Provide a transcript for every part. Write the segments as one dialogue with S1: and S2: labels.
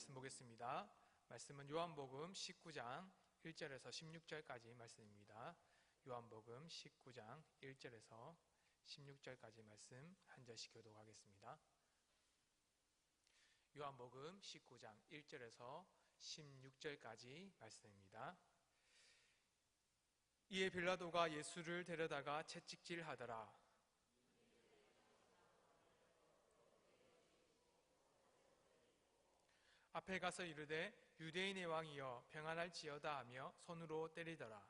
S1: 말씀 보겠습니다. 말씀은 요한복음 19장 1절에서 16절까지 말씀입니다. 요한복음 19장 1절에서 16절까지 말씀 한 절씩 교독하겠습니다. 요한복음 19장 1절에서 16절까지 말씀입니다. 이에 빌라도가 예수를 데려다가 채찍질하더라. 앞에 가서 이르되 유대인의 왕이여 평안할지어다 하며 손으로 때리더라.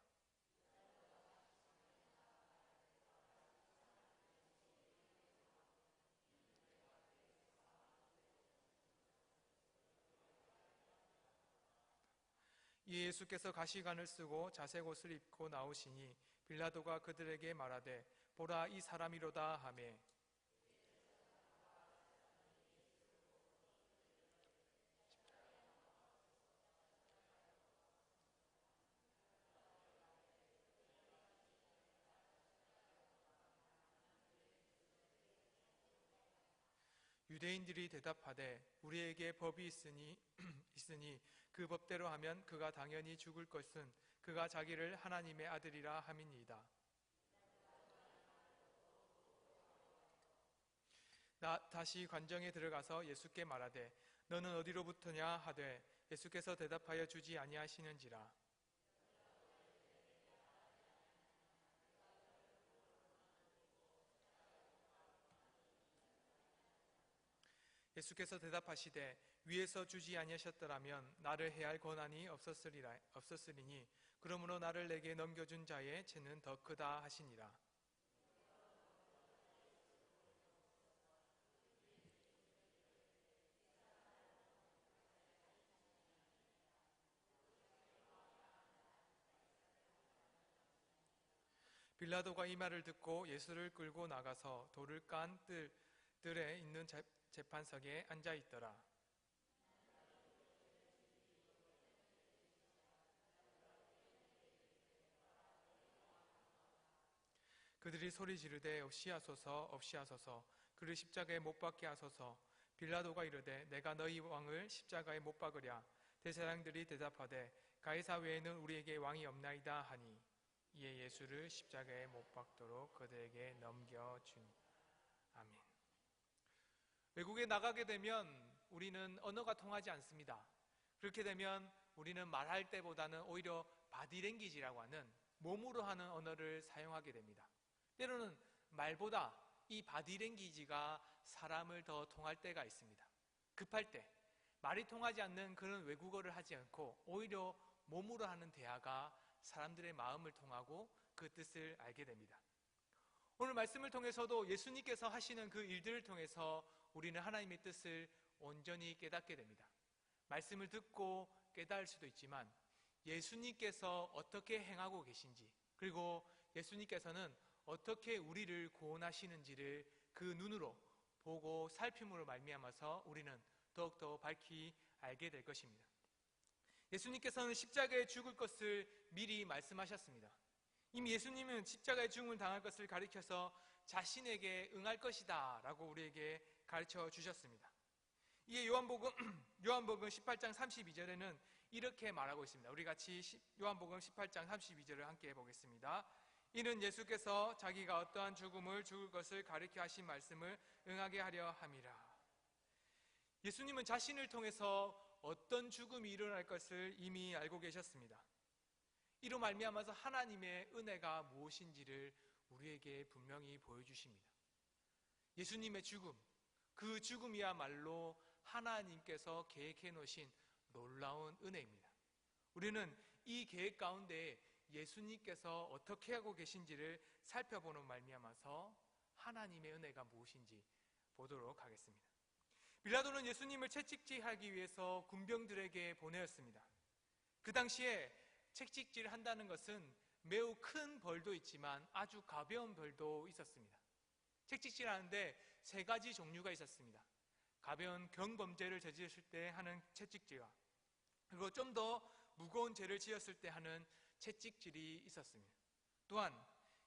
S1: 이에 예수께서 가시관을 쓰고 자색 옷을 입고 나오시니 빌라도가 그들에게 말하되 보라 이 사람이로다 하매 유대인들이 대답하되 우리에게 법이 있으니 그 법대로 하면 그가 당연히 죽을 것은 그가 자기를 하나님의 아들이라 함이니이다. 다시 관정에 들어가서 예수께 말하되 너는 어디로부터냐 하되 예수께서 대답하여 주지 아니하시는지라. 예수께서 대답하시되 위에서 주지 아니하셨더라면 나를 해할 권한이 없었으리니 그러므로 나를 내게 넘겨준 자의 죄는 더 크다 하시니라. 빌라도가 이 말을 듣고 예수를 끌고 나가서 돌을 깐 뜰에 있는 재판석에 앉아 있더라. 그들이 소리 지르되 없이하소서 없이하소서 그를 십자가에 못 박게 하소서. 빌라도가 이르되 내가 너희 왕을 십자가에 못 박으랴. 대제사장들이 대답하되 가이사 외에는 우리에게 왕이 없나이다 하니 이에 예수를 십자가에 못 박도록 그들에게 넘겨주니. 아멘. 외국에 나가게 되면 우리는 언어가 통하지 않습니다. 그렇게 되면 우리는 말할 때보다는 오히려 바디랭귀지라고 하는 몸으로 하는 언어를 사용하게 됩니다. 때로는 말보다 이 바디랭귀지가 사람을 더 통할 때가 있습니다. 급할 때 말이 통하지 않는 그런 외국어를 하지 않고 오히려 몸으로 하는 대화가 사람들의 마음을 통하고 그 뜻을 알게 됩니다. 오늘 말씀을 통해서도 예수님께서 하시는 그 일들을 통해서 우리는 하나님의 뜻을 온전히 깨닫게 됩니다. 말씀을 듣고 깨달을 수도 있지만 예수님께서 어떻게 행하고 계신지, 그리고 예수님께서는 어떻게 우리를 구원하시는지를 그 눈으로 보고 살핌으로 말미암아서 우리는 더욱더 밝히 알게 될 것입니다. 예수님께서는 십자가에 죽을 것을 미리 말씀하셨습니다. 이미 예수님은 십자가에 죽음을 당할 것을 가리켜서 자신에게 응할 것이다 라고 우리에게 가르쳐 주셨습니다. 이에 요한복음 18장 32절에는 이렇게 말하고 있습니다. 우리 같이 요한복음 18장 32절을 함께 해보겠습니다. 이는 예수께서 자기가 어떠한 죽음을 죽을 것을 가리켜 하신 말씀을 응하게 하려 함이라. 예수님은 자신을 통해서 어떤 죽음이 일어날 것을 이미 알고 계셨습니다. 이로 말미암아서 하나님의 은혜가 무엇인지를 우리에게 분명히 보여주십니다. 예수님의 죽음, 그 죽음이야말로 하나님께서 계획해 놓으신 놀라운 은혜입니다. 우리는 이 계획 가운데 예수님께서 어떻게 하고 계신지를 살펴보는 말미암아서 하나님의 은혜가 무엇인지 보도록 하겠습니다. 빌라도는 예수님을 채찍질하기 위해서 군병들에게 보내었습니다. 그 당시에 채찍질 한다는 것은 매우 큰 벌도 있지만 아주 가벼운 벌도 있었습니다. 채찍질 하는데 세 가지 종류가 있었습니다. 가벼운 경범죄를 저질렀을 때 하는 채찍질과, 그리고 좀 더 무거운 죄를 지었을 때 하는 채찍질이 있었습니다. 또한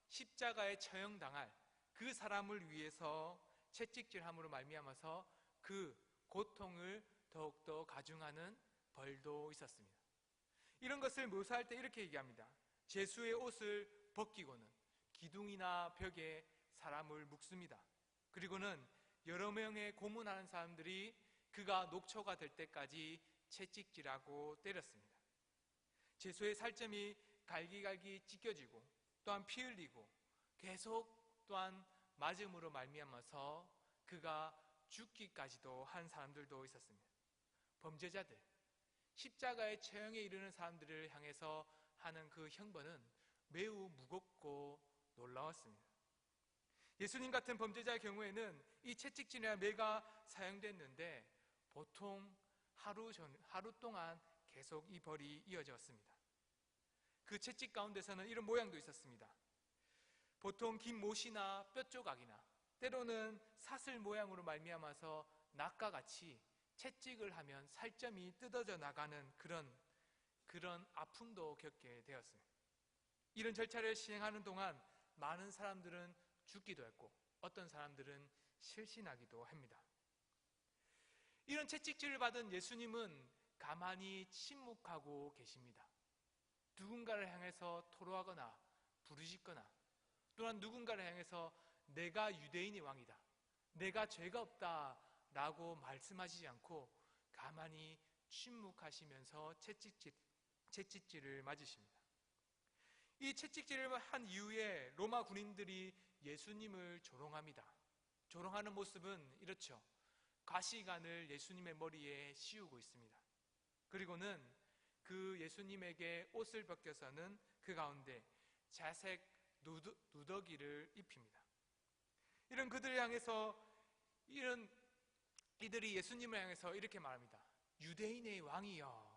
S1: 십자가에 처형당할 그 사람을 위해서 채찍질함으로 말미암아서 그 고통을 더욱더 가중하는 벌도 있었습니다. 이런 것을 묘사할 때 이렇게 얘기합니다. 제수의 옷을 벗기고는 기둥이나 벽에 사람을 묶습니다. 그리고는 여러 명의 고문하는 사람들이 그가 녹초가 될 때까지 채찍질하고 때렸습니다. 제수의 살점이 갈기갈기 찢겨지고 또한 피 흘리고 계속 또한 맞음으로 말미암아서 그가 죽기까지도 한 사람들도 있었습니다. 범죄자들, 십자가의 처형에 이르는 사람들을 향해서 하는 그 형벌은 매우 무겁고 놀라웠습니다. 예수님 같은 범죄자의 경우에는 이 채찍질이나 매가 사용됐는데 보통 하루 동안 계속 이 벌이 이어졌습니다. 그 채찍 가운데서는 이런 모양도 있었습니다. 보통 긴 못이나 뼈 조각이나 때로는 사슬 모양으로 말미암아서 낫과 같이 채찍을 하면 살점이 뜯어져 나가는 그런 아픔도 겪게 되었습니다. 이런 절차를 시행하는 동안 많은 사람들은 죽기도 했고 어떤 사람들은 실신하기도 합니다. 이런 채찍질을 받은 예수님은 가만히 침묵하고 계십니다. 누군가를 향해서 토로하거나 부르짖거나 또한 누군가를 향해서 내가 유대인의 왕이다, 내가 죄가 없다 라고 말씀하시지 않고 가만히 침묵하시면서 채찍질을 맞으십니다. 이 채찍질을 한 이후에 로마 군인들이 예수님을 조롱합니다. 조롱하는 모습은 이렇죠. 가시관을 예수님의 머리에 씌우고 있습니다. 그리고는 그 예수님에게 옷을 벗겨서는 그 가운데 자색 누더기를 입힙니다. 이런 그들을 향해서 이들이 예수님을 향해서 이렇게 말합니다. 유대인의 왕이여.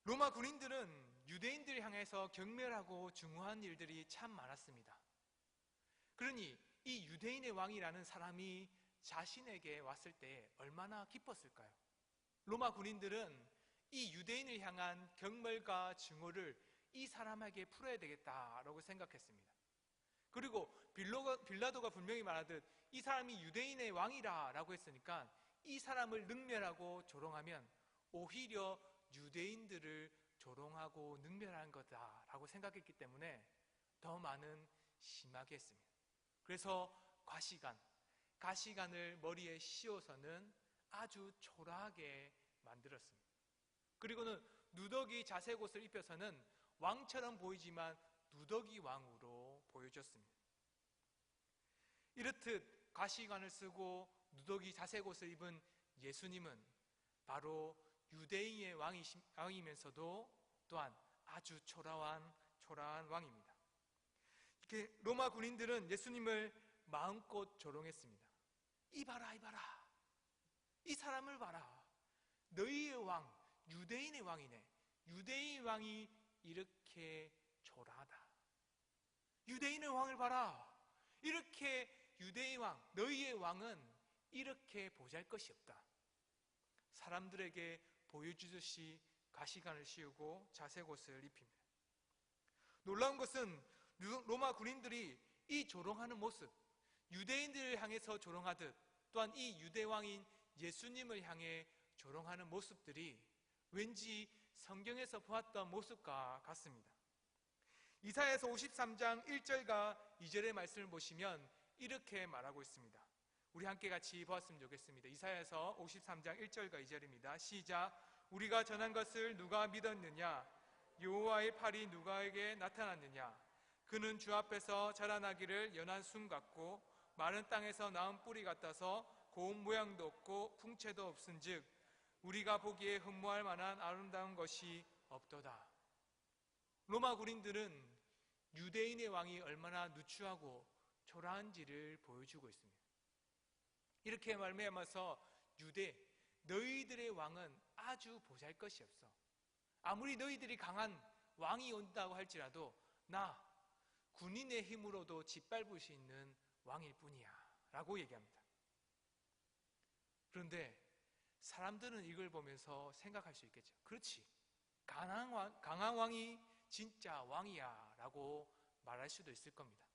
S1: 로마 군인들은 유대인들을 향해서 경멸하고 중후한 일들이 참 많았습니다. 그러니 이 유대인의 왕이라는 사람이 자신에게 왔을 때 얼마나 기뻤을까요? 로마 군인들은 이 유대인을 향한 경멸과 증오를 이 사람에게 풀어야 되겠다라고 생각했습니다. 그리고 빌라도가 분명히 말하듯 이 사람이 유대인의 왕이라 라고 했으니까 이 사람을 능멸하고 조롱하면 오히려 유대인들을 조롱하고 능멸하는 거다라고 생각했기 때문에 더 많은 심하게 했습니다. 그래서 가시관을 머리에 씌워서는 아주 초라하게 만들었습니다. 그리고는 누더기 자색 옷을 입혀서는 왕처럼 보이지만 누더기 왕으로 보여줬습니다. 이렇듯 가시관을 쓰고 누더기 자색 옷을 입은 예수님은 바로 유대인의 왕이면서도 또한 아주 초라한 왕입니다. 이렇게 로마 군인들은 예수님을 마음껏 조롱했습니다. 이봐라, 이 사람을 봐라. 너희의 왕, 유대인의 왕이네. 유대인의 왕이 이렇게 초라하다. 유대인의 왕을 봐라. 이렇게 유대인의 왕, 너희의 왕은 이렇게 보잘것이 없다. 사람들에게 보여주듯이 가시관을 씌우고 자색 옷을 입힙니다. 놀라운 것은 로마 군인들이 이 조롱하는 모습, 유대인들을 향해서 조롱하듯 또한 이 유대왕인 예수님을 향해 조롱하는 모습들이 왠지 성경에서 보았던 모습과 같습니다. 이사야서 53장 1절과 2절의 말씀을 보시면 이렇게 말하고 있습니다. 우리 함께 같이 보았으면 좋겠습니다. 이사야서 53장 1절과 2절입니다. 시작. 우리가 전한 것을 누가 믿었느냐? 여호와의 팔이 누가에게 나타났느냐? 그는 주 앞에서 자라나기를 연한 순 같고 마른 땅에서 나은 뿌리 같아서 고운 모양도 없고 풍채도 없은즉 우리가 보기에 흠모할 만한 아름다운 것이 없도다. 로마 군인들은 유대인의 왕이 얼마나 누추하고 초라한지를 보여주고 있습니다. 이렇게 말미암아서 너희들의 왕은 아주 보잘것이 없어. 아무리 너희들이 강한 왕이 온다고 할지라도 나 군인의 힘으로도 짓밟을 수 있는 왕일 뿐이야 라고 얘기합니다. 그런데 사람들은 이걸 보면서 생각할 수 있겠죠. 그렇지, 강한 왕이 진짜 왕이야 라고 말할 수도 있을 겁니다.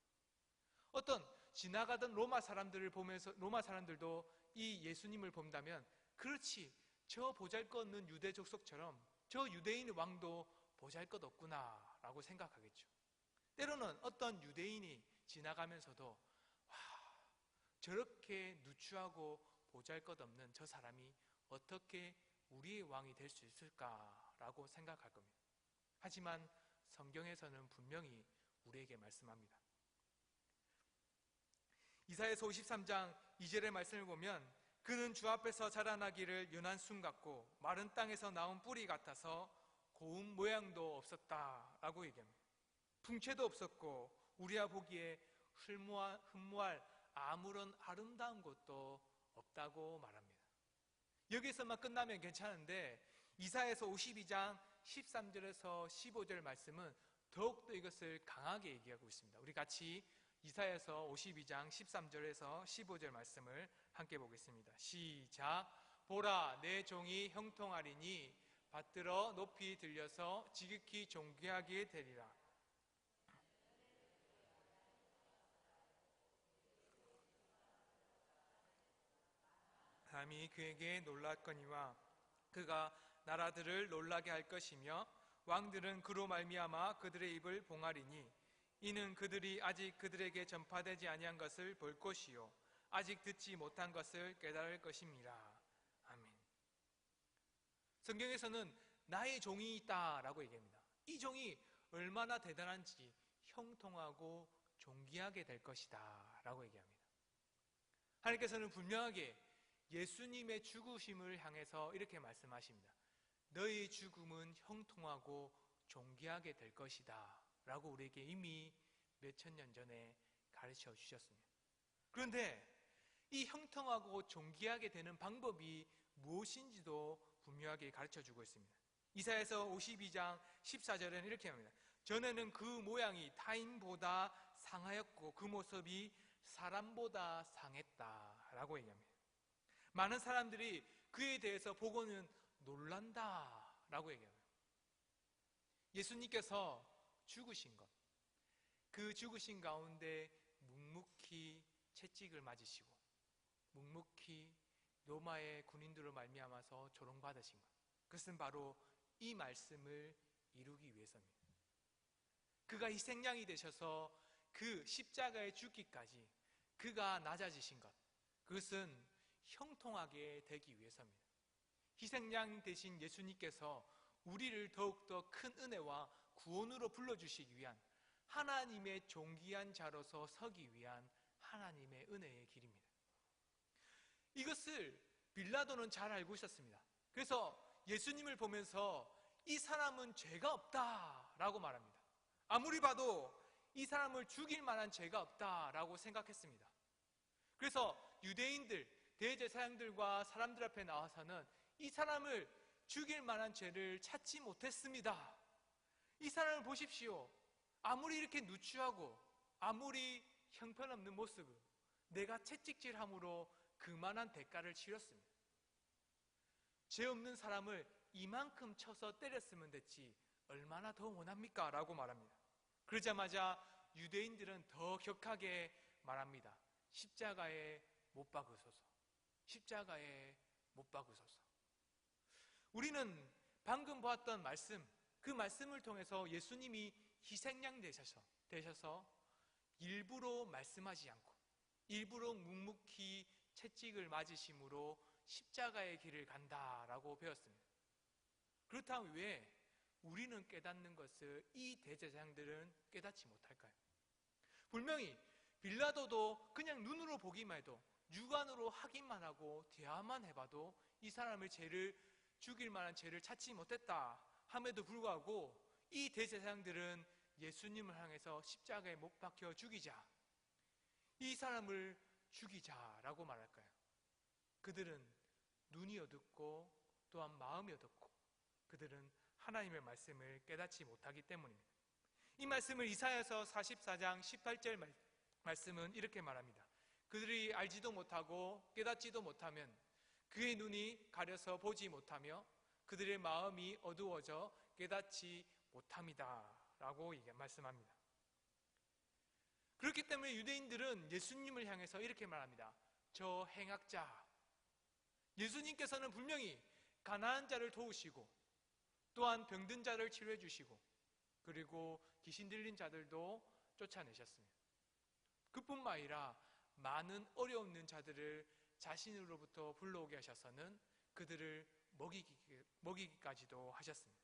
S1: 어떤 지나가던 로마 사람들도 이 예수님을 본다면 그렇지, 저 보잘것없는 유대 족속처럼 저 유대인 왕도 보잘것없구나 라고 생각하겠죠. 때로는 어떤 유대인이 지나가면서도 와, 저렇게 누추하고 보잘것없는 저 사람이 어떻게 우리의 왕이 될 수 있을까라고 생각할 겁니다. 하지만 성경에서는 분명히 우리에게 말씀합니다. 이사야서 53장 2절의 말씀을 보면 그는 주 앞에서 자라나기를 연한 순 같고 마른 땅에서 나온 뿌리 같아서 고운 모양도 없었다라고 얘기합니다. 풍채도 없었고 우리가 보기에 흠모할 아무런 아름다운 것도 없다고 말합니다. 여기서만 끝나면 괜찮은데 이사야서 52장 13절에서 15절 말씀은 더욱더 이것을 강하게 얘기하고 있습니다. 우리 같이 이사야서 52장 13절에서 15절 말씀을 함께 보겠습니다. 시작. 보라, 내 종이 형통하리니 받들어 높이 들려서 지극히 존귀하게 되리라. 사람이 그에게 놀랐거니와 그가 나라들을 놀라게 할 것이며 왕들은 그로 말미암아 그들의 입을 봉하리니 이는 그들이 아직 그들에게 전파되지 아니한 것을 볼 것이요 아직 듣지 못한 것을 깨달을 것임이라. 아멘. 성경에서는 나의 종이 있다라고 얘기합니다. 이 종이 얼마나 대단한지 형통하고 존귀하게 될 것이다 라고 얘기합니다. 하나님께서는 분명하게 예수님의 죽으심을 향해서 이렇게 말씀하십니다. 너희 죽음은 형통하고 존귀하게 될 것이다 라고 우리에게 이미 몇천 년 전에 가르쳐 주셨습니다. 그런데 이 형통하고 존귀하게 되는 방법이 무엇인지도 분명하게 가르쳐 주고 있습니다. 이사야서 52장 14절에는 이렇게 합니다. 전에는 그 모양이 타인보다 상하였고 그 모습이 사람보다 상했다 라고 얘기합니다. 많은 사람들이 그에 대해서 보고는 놀란다 라고 얘기합니다. 예수님께서 죽으신 것, 그 죽으신 가운데 묵묵히 채찍을 맞으시고 묵묵히 로마의 군인들을 말미암아서 조롱받으신 것, 그것은 바로 이 말씀을 이루기 위해서입니다. 그가 희생양이 되셔서 그 십자가에 죽기까지 그가 낮아지신 것, 그것은 형통하게 되기 위해서입니다. 희생양 되신 예수님께서 우리를 더욱더 큰 은혜와 구원으로 불러주시기 위한 하나님의 존귀한 자로서 서기 위한 하나님의 은혜의 길입니다. 이것을 빌라도는 잘 알고 있었습니다. 그래서 예수님을 보면서 이 사람은 죄가 없다라고 말합니다. 아무리 봐도 이 사람을 죽일 만한 죄가 없다라고 생각했습니다. 그래서 유대인들, 대제사장들과 사람들 앞에 나와서는 이 사람을 죽일 만한 죄를 찾지 못했습니다. 이 사람을 보십시오. 아무리 이렇게 누추하고 아무리 형편없는 모습을 내가 채찍질함으로 그만한 대가를 치렀습니다. 죄 없는 사람을 이만큼 쳐서 때렸으면 됐지 얼마나 더 원합니까? 라고 말합니다. 그러자마자 유대인들은 더 격하게 말합니다. 십자가에 못 박으소서. 십자가에 못 박으소서. 우리는 방금 보았던 말씀, 그 말씀을 통해서 예수님이 희생양 되셔서 일부러 말씀하지 않고 일부러 묵묵히 채찍을 맞으심으로 십자가의 길을 간다라고 배웠습니다. 그렇다면 왜 우리는 깨닫는 것을 이 대제사장들은 깨닫지 못할까요? 분명히 빌라도도 그냥 눈으로 보기만 해도 육안으로 확인만 하고 대화만 해봐도 이 사람을 죽일 만한 죄를 찾지 못했다 함에도 불구하고 이 대제사장들은 예수님을 향해서 십자가에 못 박혀 죽이자, 이 사람을 죽이자라고 말할까요? 그들은 눈이 어둡고 또한 마음이 어둡고 그들은 하나님의 말씀을 깨닫지 못하기 때문입니다. 이 말씀을 이사야서 44장 18절 말씀은 이렇게 말합니다. 그들이 알지도 못하고 깨닫지도 못하면 그의 눈이 가려서 보지 못하며 그들의 마음이 어두워져 깨닫지 못함이다 라고 말씀합니다. 그렇기 때문에 유대인들은 예수님을 향해서 이렇게 말합니다. 저 행악자, 예수님께서는 분명히 가난한 자를 도우시고 또한 병든 자를 치료해 주시고 그리고 귀신 들린 자들도 쫓아내셨습니다. 그뿐만 아니라 많은 어려움 있는 자들을 자신으로부터 불러오게 하셔서는 그들을 먹이기까지도 하셨습니다.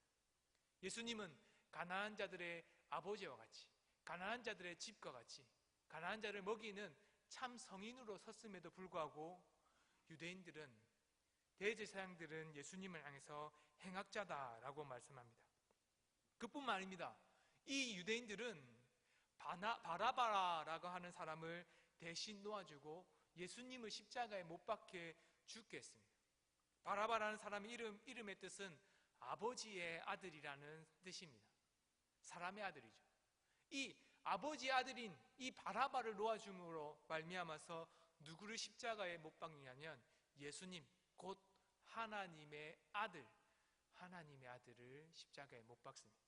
S1: 예수님은 가난한 자들의 아버지와 같이, 가난한 자들의 집과 같이 가난한 자를 먹이는 참 성인으로 섰음에도 불구하고 유대인들은, 대제사장들은 예수님을 향해서 행악자다라고 말씀합니다. 그뿐만 아닙니다. 이 유대인들은 바라바라라고 하는 사람을 대신 놓아주고 예수님을 십자가에 못 박혀 죽게 했습니다. 바라바라는 사람의 이름의 뜻은 아버지의 아들이라는 뜻입니다. 사람의 아들이죠. 이 아버지의 아들인 이 바라바를 놓아줌으로 말미암아서 누구를 십자가에 못 박느냐면 예수님, 곧 하나님의 아들을 십자가에 못 박습니다.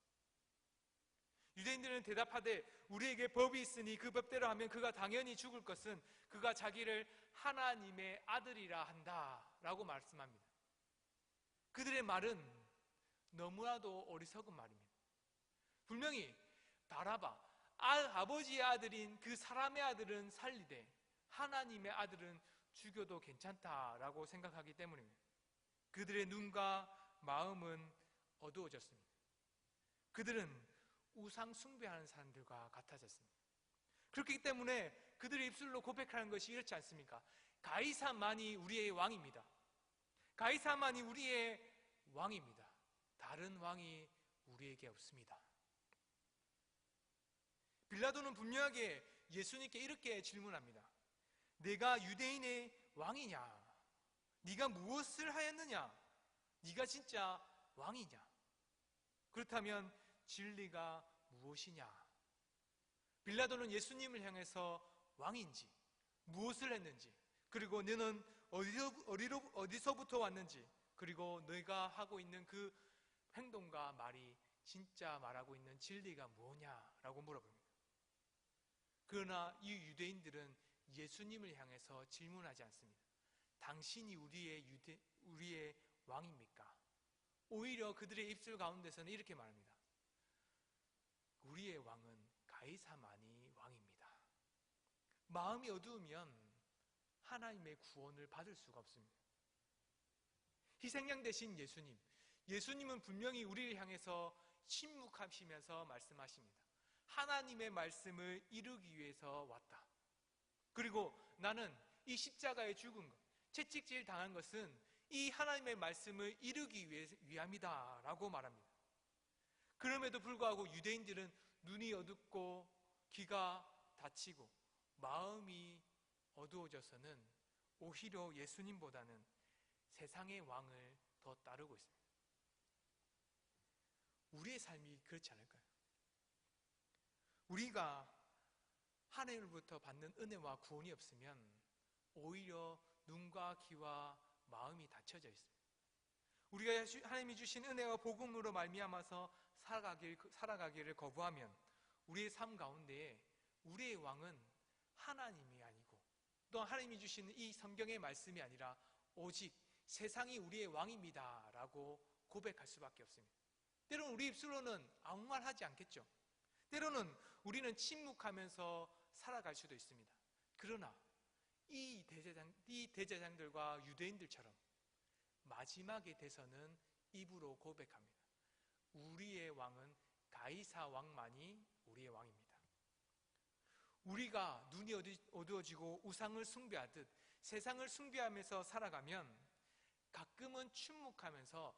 S1: 유대인들은 대답하되 우리에게 법이 있으니 그 법대로 하면 그가 당연히 죽을 것은 그가 자기를 하나님의 아들이라 한다라고 말씀합니다. 그들의 말은 너무나도 어리석은 말입니다. 분명히 바라바, 아버지의 아들인 그 사람의 아들은 살리되 하나님의 아들은 죽여도 괜찮다라고 생각하기 때문입니다. 그들의 눈과 마음은 어두워졌습니다. 그들은 우상 숭배하는 사람들과 같아졌습니다. 그렇기 때문에 그들의 입술로 고백하는 것이 이렇지 않습니까? 가이사만이 우리의 왕입니다. 가이사만이 우리의 왕입니다. 다른 왕이 우리에게 없습니다. 빌라도는 분명하게 예수님께 이렇게 질문합니다. 내가 유대인의 왕이냐? 네가 무엇을 하였느냐? 네가 진짜 왕이냐? 그렇다면 진리가 무엇이냐? 빌라도는 예수님을 향해서 왕인지, 무엇을 했는지, 그리고 너는 어디서부터 왔는지, 그리고 너희가 하고 있는 그 행동과 말이 진짜 말하고 있는 진리가 뭐냐라고 물어봅니다. 그러나 이 유대인들은 예수님을 향해서 질문하지 않습니다. 당신이 우리의 왕입니까? 오히려 그들의 입술 가운데서는 이렇게 말합니다. 우리의 왕은 가이사만이 왕입니다. 마음이 어두우면 하나님의 구원을 받을 수가 없습니다. 희생양 되신 예수님은 분명히 우리를 향해서 침묵하시면서 말씀하십니다. 하나님의 말씀을 이루기 위해서 왔다. 그리고 나는 이 십자가에 죽은 것, 채찍질 당한 것은 이 하나님의 말씀을 이루기 위함이다 라고 말합니다. 그럼에도 불구하고 유대인들은 눈이 어둡고 귀가 닫히고 마음이 어두워져서는 오히려 예수님보다는 세상의 왕을 더 따르고 있습니다. 우리의 삶이 그렇지 않을까요? 우리가 하나님으로부터 받는 은혜와 구원이 없으면 오히려 눈과 귀와 마음이 닫혀져 있습니다. 우리가 하나님이 주신 은혜와 복음으로 말미암아서 살아가기를 거부하면 우리의 삶 가운데에 우리의 왕은 하나님이 아니고 또 하나님이 주시는 이 성경의 말씀이 아니라 오직 세상이 우리의 왕입니다 라고 고백할 수밖에 없습니다. 때로는 우리 입술로는 아무 말 하지 않겠죠. 때로는 우리는 침묵하면서 살아갈 수도 있습니다. 그러나 이 대제사장들과 유대인들처럼 마지막에 돼서는 입으로 고백합니다. 우리의 왕은 가이사 왕만이 우리의 왕입니다. 우리가 눈이 어두워지고 우상을 숭배하듯 세상을 숭배하면서 살아가면 가끔은 침묵하면서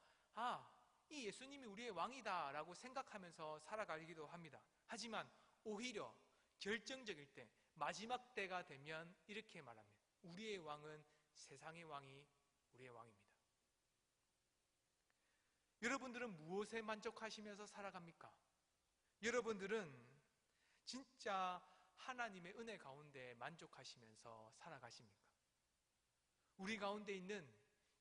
S1: 이 예수님이 우리의 왕이다 라고 생각하면서 살아가기도 합니다. 하지만 오히려 결정적일 때, 마지막 때가 되면 이렇게 말합니다. 우리의 왕은 세상의 왕이 우리의 왕입니다. 여러분들은 무엇에 만족하시면서 살아갑니까? 여러분들은 진짜 하나님의 은혜 가운데 만족하시면서 살아가십니까? 우리 가운데 있는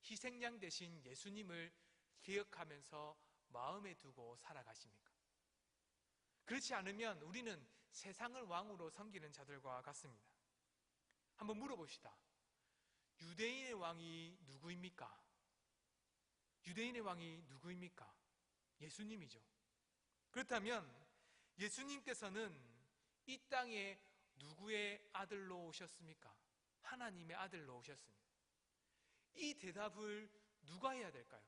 S1: 희생양 되신 예수님을 기억하면서 마음에 두고 살아가십니까? 그렇지 않으면 우리는 세상을 왕으로 섬기는 자들과 같습니다. 한번 물어봅시다. 유대인의 왕이 누구입니까? 유대인의 왕이 누구입니까? 예수님이죠. 그렇다면 예수님께서는 이 땅에 누구의 아들로 오셨습니까? 하나님의 아들로 오셨습니다. 이 대답을 누가 해야 될까요?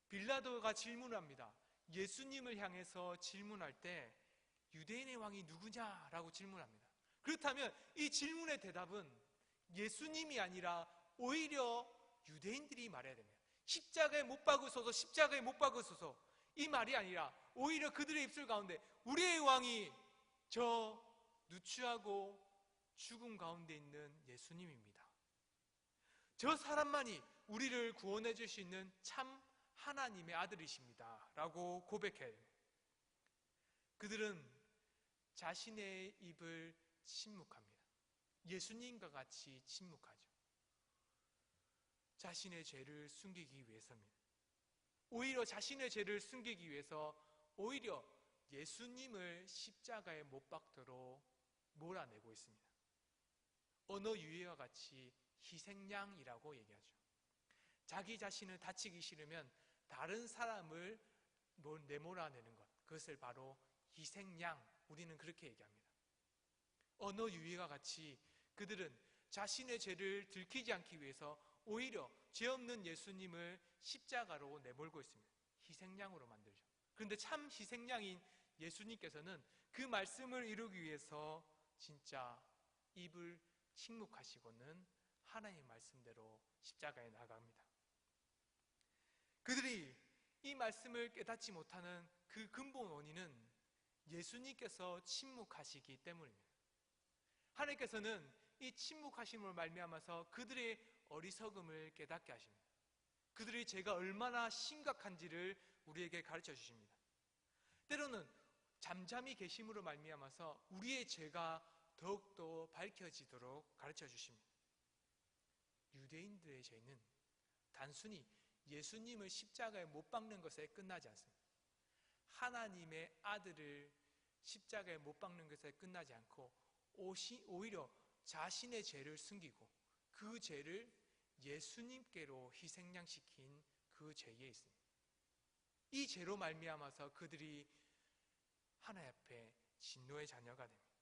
S1: 빌라도가 질문합니다. 예수님을 향해서 질문할 때 유대인의 왕이 누구냐라고 질문합니다. 그렇다면 이 질문의 대답은 예수님이 아니라 오히려 유대인들이 말해야 됩니다. 십자가에 못 박으소서, 십자가에 못 박으소서, 이 말이 아니라 오히려 그들의 입술 가운데 우리의 왕이 저 누추하고 죽음 가운데 있는 예수님입니다. 저 사람만이 우리를 구원해 줄 수 있는 참 하나님의 아들이십니다 라고 고백해야 됩니다. 그들은 자신의 입을 침묵합니다. 예수님과 같이 침묵하죠. 자신의 죄를 숨기기 위해서입니다. 오히려 자신의 죄를 숨기기 위해서 오히려 예수님을 십자가에 못 박도록 몰아내고 있습니다. 언어 유희와 같이 희생양이라고 얘기하죠. 자기 자신을 다치기 싫으면 다른 사람을 내몰아내는 것, 그것을 바로 희생양, 우리는 그렇게 얘기합니다. 언어 유희와 같이 그들은 자신의 죄를 들키지 않기 위해서 오히려 죄 없는 예수님을 십자가로 내몰고 있습니다. 희생양으로 만들죠. 그런데 참 희생양인 예수님께서는 그 말씀을 이루기 위해서 진짜 입을 침묵하시고는 하나님의 말씀대로 십자가에 나갑니다. 그들이 이 말씀을 깨닫지 못하는 그 근본 원인은 예수님께서 침묵하시기 때문입니다. 하나님께서는 이 침묵하심을 말미암아서 그들의 어리석음을 깨닫게 하십니다. 그들의 죄가 얼마나 심각한지를 우리에게 가르쳐 주십니다. 때로는 잠잠히 계심으로 말미암아서 우리의 죄가 더욱더 밝혀지도록 가르쳐 주십니다. 유대인들의 죄는 단순히 예수님을 십자가에 못 박는 것에 끝나지 않습니다. 하나님의 아들을 십자가에 못 박는 것에 끝나지 않고 오히려 자신의 죄를 숨기고 그 죄를 예수님께로 희생양시킨 그 죄에 있습니다. 이 죄로 말미암아서 그들이 하나님 앞에 진노의 자녀가 됩니다.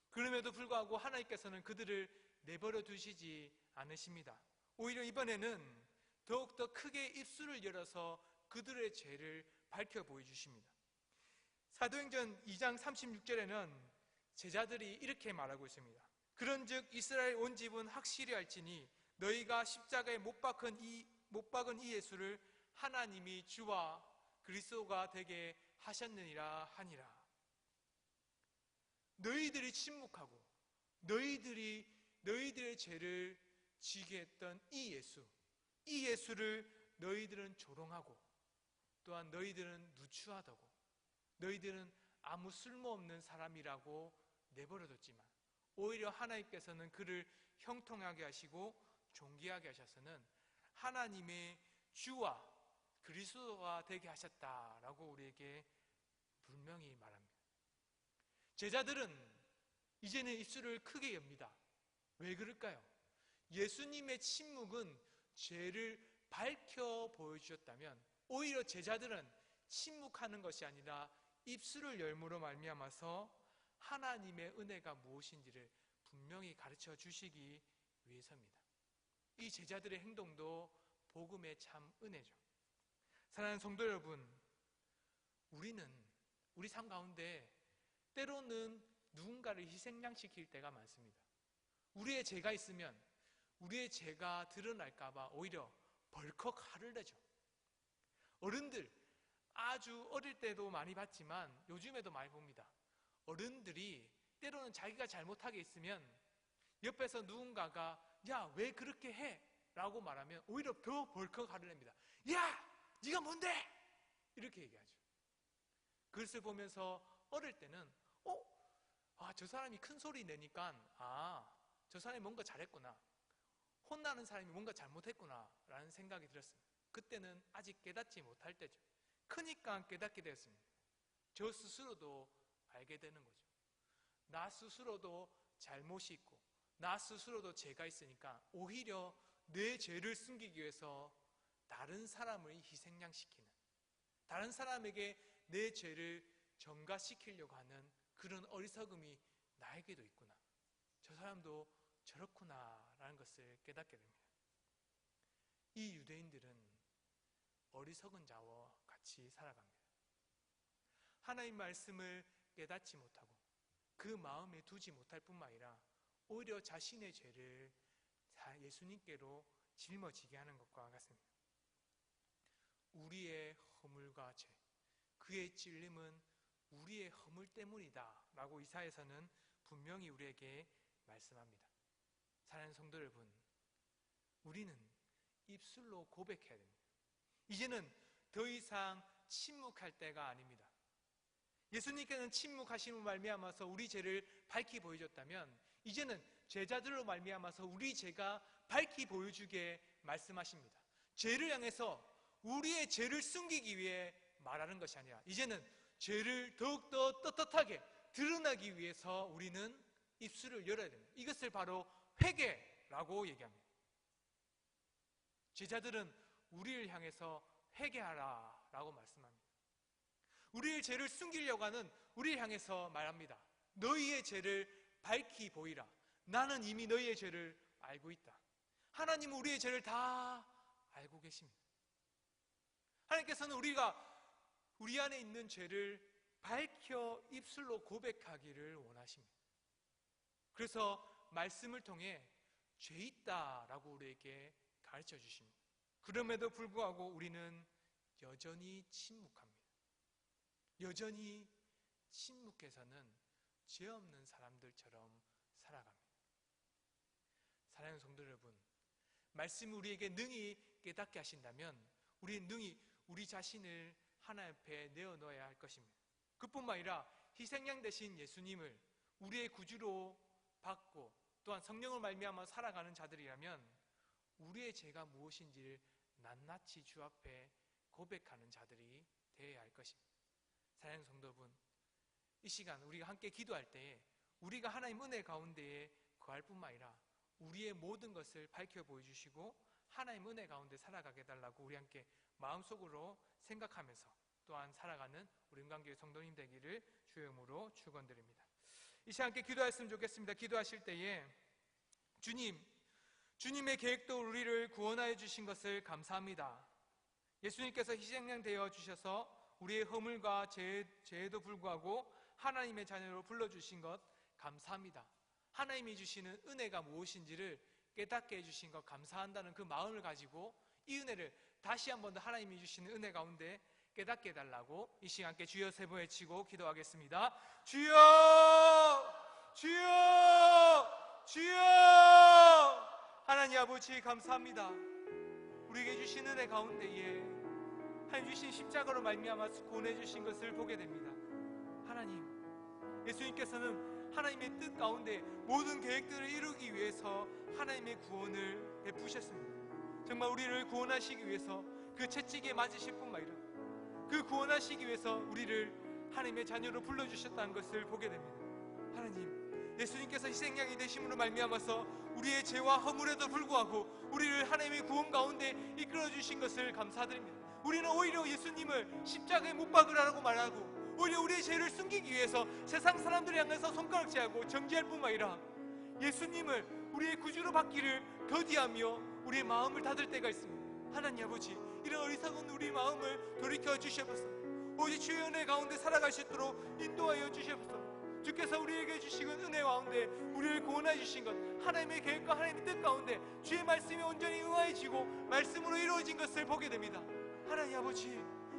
S1: 그럼에도 불구하고 하나님께서는 그들을 내버려 두시지 않으십니다. 오히려 이번에는 더욱더 크게 입술을 열어서 그들의 죄를 밝혀 보여주십니다. 사도행전 2장 36절에는 제자들이 이렇게 말하고 있습니다. 그런즉 이스라엘 온 집은 확실히 알지니 너희가 십자가에 못 박은 이 예수를 하나님이 주와 그리스도가 되게 하셨느니라 하니라. 너희들이 침묵하고 너희들의 죄를 지게 했던 이 예수를 너희들은 조롱하고 또한 너희들은 누추하다고 너희들은 아무 쓸모없는 사람이라고 내버려뒀지만 오히려 하나님께서는 그를 형통하게 하시고 존귀하게 하셔서는 하나님의 주와 그리스도가 되게 하셨다라고 우리에게 분명히 말합니다. 제자들은 이제는 입술을 크게 엽니다. 왜 그럴까요? 예수님의 침묵은 죄를 밝혀 보여주셨다면 오히려 제자들은 침묵하는 것이 아니라 입술을 열므로 말미암아서 하나님의 은혜가 무엇인지를 분명히 가르쳐 주시기 위해서입니다. 이 제자들의 행동도 복음의 참 은혜죠. 사랑하는 성도 여러분, 우리 삶 가운데 때로는 누군가를 희생양시킬 때가 많습니다. 우리의 죄가 있으면 우리의 죄가 드러날까 봐 오히려 벌컥 화를 내죠. 어른들, 아주 어릴 때도 많이 봤지만 요즘에도 많이 봅니다. 어른들이 때로는 자기가 잘못하게 있으면 옆에서 누군가가 야, 왜 그렇게 해? 라고 말하면 오히려 더 벌컥 화를 냅니다. 야! 네가 뭔데? 이렇게 얘기하죠. 그것을 보면서 어릴 때는 저 사람이 큰 소리 내니까 저 사람이 뭔가 잘했구나, 혼나는 사람이 뭔가 잘못했구나 라는 생각이 들었습니다. 그때는 아직 깨닫지 못할 때죠. 크니까 깨닫게 되었습니다. 저 스스로도 알게 되는 거죠. 나 스스로도 잘못이 있고 나 스스로도 죄가 있으니까 오히려 내 죄를 숨기기 위해서 다른 사람을 희생양시키는, 다른 사람에게 내 죄를 전가시키려고 하는 그런 어리석음이 나에게도 있구나, 저 사람도 저렇구나 라는 것을 깨닫게 됩니다. 이 유대인들은 어리석은 자와 같이 살아갑니다. 하나님 말씀을 깨닫지 못하고 그 마음에 두지 못할 뿐만 아니라 오히려 자신의 죄를 예수님께로 짊어지게 하는 것과 같습니다. 우리의 허물과 죄, 그의 찔림은 우리의 허물 때문이다 라고 이사야서는 분명히 우리에게 말씀합니다. 사랑하는 성도 여러분, 우리는 입술로 고백해야 됩니다. 이제는 더 이상 침묵할 때가 아닙니다. 예수님께서는 침묵하심으로 말미암아서 우리 죄를 밝히 보여줬다면 이제는 제자들로 말미암아서 우리 죄가 밝히 보여주게 말씀하십니다. 죄를 향해서 우리의 죄를 숨기기 위해 말하는 것이 아니라 이제는 죄를 더욱더 떳떳하게 드러나기 위해서 우리는 입술을 열어야 됩니다. 이것을 바로 회개라고 얘기합니다. 제자들은 우리를 향해서 회개하라 라고 말씀합니다. 우리의 죄를 숨기려고 하는 우리를 향해서 말합니다. 너희의 죄를 밝히 보이라. 나는 이미 너희의 죄를 알고 있다. 하나님은 우리의 죄를 다 알고 계십니다. 하나님께서는 우리 안에 있는 죄를 밝혀 입술로 고백하기를 원하십니다. 그래서 말씀을 통해 죄 있다라고 우리에게 가르쳐 주십니다. 그럼에도 불구하고 우리는 여전히 침묵합니다. 여전히 침묵해서는 죄 없는 사람들처럼 살아갑니다. 사랑하는 성도 여러분, 말씀이 우리에게 능히 깨닫게 하신다면 우리는 능히 우리 자신을 하나님 앞에 내어놓아야 할 것입니다. 그뿐만 아니라 희생양 되신 예수님을 우리의 구주로 받고 또한 성령을 말미암아 살아가는 자들이라면 우리의 죄가 무엇인지를 낱낱이 주 앞에 고백하는 자들이 되어야 할 것입니다. 사랑하는 성도 여러분, 이 시간 우리가 함께 기도할 때에 우리가 하나님 은혜 가운데에 거할 뿐만 아니라 우리의 모든 것을 밝혀 보여주시고 하나님 은혜 가운데 살아가게 해달라고 우리 함께 마음속으로 생각하면서 또한 살아가는 우리 은광교회 성도님 되기를 주의 이름으로 축원드립니다. 이 시간 함께 기도했으면 좋겠습니다. 기도하실 때에 주님의 계획도 우리를 구원하여 주신 것을 감사합니다. 예수님께서 희생양 되어 주셔서 우리의 허물과 죄에도 불구하고 하나님의 자녀로 불러주신 것 감사합니다. 하나님이 주시는 은혜가 무엇인지를 깨닫게 해주신 것 감사한다는 그 마음을 가지고 이 은혜를 다시 한 번 더 하나님이 주시는 은혜 가운데 깨닫게 해달라고 이 시간 함께 주여 세 번 외치고 기도하겠습니다. 주여! 주여! 주여! 하나님 아버지 감사합니다. 우리에게 주신 은혜 가운데에 하나님 주신 십자가로 말미암아서 구원해 주신 것을 보게 됩니다. 하나님, 예수님께서는 하나님의 뜻 가운데 모든 계획들을 이루기 위해서 하나님의 구원을 베푸셨습니다. 정말 우리를 구원하시기 위해서 그 채찍에 맞으실 뿐만 아니라 그 구원하시기 위해서 우리를 하나님의 자녀로 불러주셨다는 것을 보게 됩니다. 하나님, 예수님께서 희생양이 되심으로 말미암아서 우리의 죄와 허물에도 불구하고 우리를 하나님의 구원 가운데 이끌어주신 것을 감사드립니다. 우리는 오히려 예수님을 십자가에 못 박으라고 말하고 오히려 우리의 죄를 숨기기 위해서 세상 사람들을 향해서 손가락질하고 정죄할 뿐만 아니라 예수님을 우리의 구주로 받기를 더디하며 우리의 마음을 닫을 때가 있습니다. 하나님 아버지, 이런 어리석은 우리 마음을 돌이켜 주시옵소서. 오직 주의 은혜 가운데 살아갈 수 있도록 인도하여 주시옵소서. 주께서 우리에게 주신 은혜 가운데 우리를 구원해 주신 것, 하나님의 계획과 하나님의 뜻 가운데 주의 말씀이 온전히 응하여지고 말씀으로 이루어진 것을 보게 됩니다. 하나님 아버지,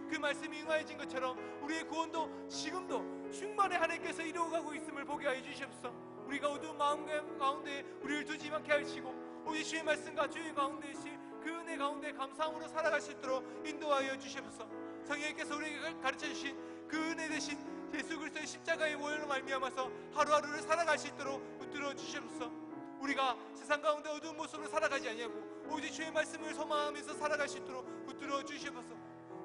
S1: 그 말씀이 응하여진 것처럼 우리의 구원도 지금도 충만히 하나님께서 이루어가고 있음을 보게 하여 주시옵소서. 우리가 어두운 마음 가운데 우리를 두지 않게 하시고 오직 주의 말씀과 주의 가운데 그 은혜 가운데 감사함으로 살아갈 수 있도록 인도하여 주시옵소서. 성령께서 우리에게 가르쳐주신 그 은혜 대신 예수 그리스도의 십자가의 모형으로 말미암아서 하루하루를 살아갈 수 있도록 붙들어 주시옵소서. 우리가 세상 가운데 어두운 모습으로 살아가지 아니하고 오직 주의 말씀을 소망하면서 살아갈 수 있도록 붙들어 주시옵소서.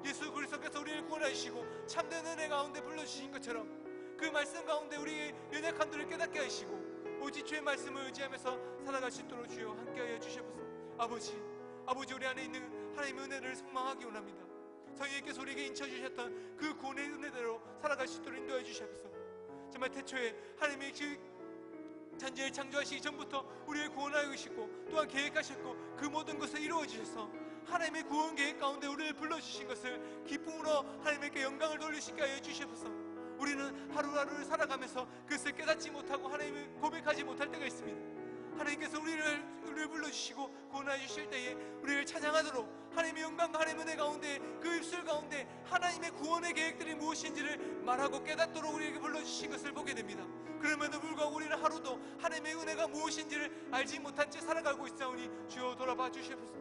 S1: 예수 그리스도께서 우리를 구원하시고 참된 은혜 가운데 불러주신 것처럼 그 말씀 가운데 우리의 연약함들을 깨닫게 하시고 오직 주의 말씀을 의지하면서 살아갈 수 있도록 주여 함께하여 주시옵소서. 아버지 우리 안에 있는 하나님의 은혜를 소망하기 원합니다. 성령님께서 우리에게 인쳐주셨던 그 구원의 은혜대로 살아갈 수 있도록 인도해 주시옵소서. 정말 태초에 하나님의 천지를 창조하시기 전부터 우리를 구원하여 계시고 또한 계획하셨고 그 모든 것을 이루어 주셔서 하나님의 구원 계획 가운데 우리를 불러주신 것을 기쁨으로 하나님께 영광을 돌리시게 하여 주시옵소서. 우리는 하루하루를 살아가면서 그것을 깨닫지 못하고 하나님을 고백하지 못할 때가 있습니다. 하나님께서 우리를 불러주시고 구원하여 주실 때에 우리를 찬양하도록 하나님의 영광과 하나님의 은혜 가운데 그 입술 가운데 하나님의 구원의 계획들이 무엇인지를 말하고 깨닫도록 우리에게 불러주신 것을 보게 됩니다. 그럼에도 불구하고 우리는 하루도 하나님의 은혜가 무엇인지를 알지 못한 채 살아가고 있사오니 주여 돌아봐 주시옵소서.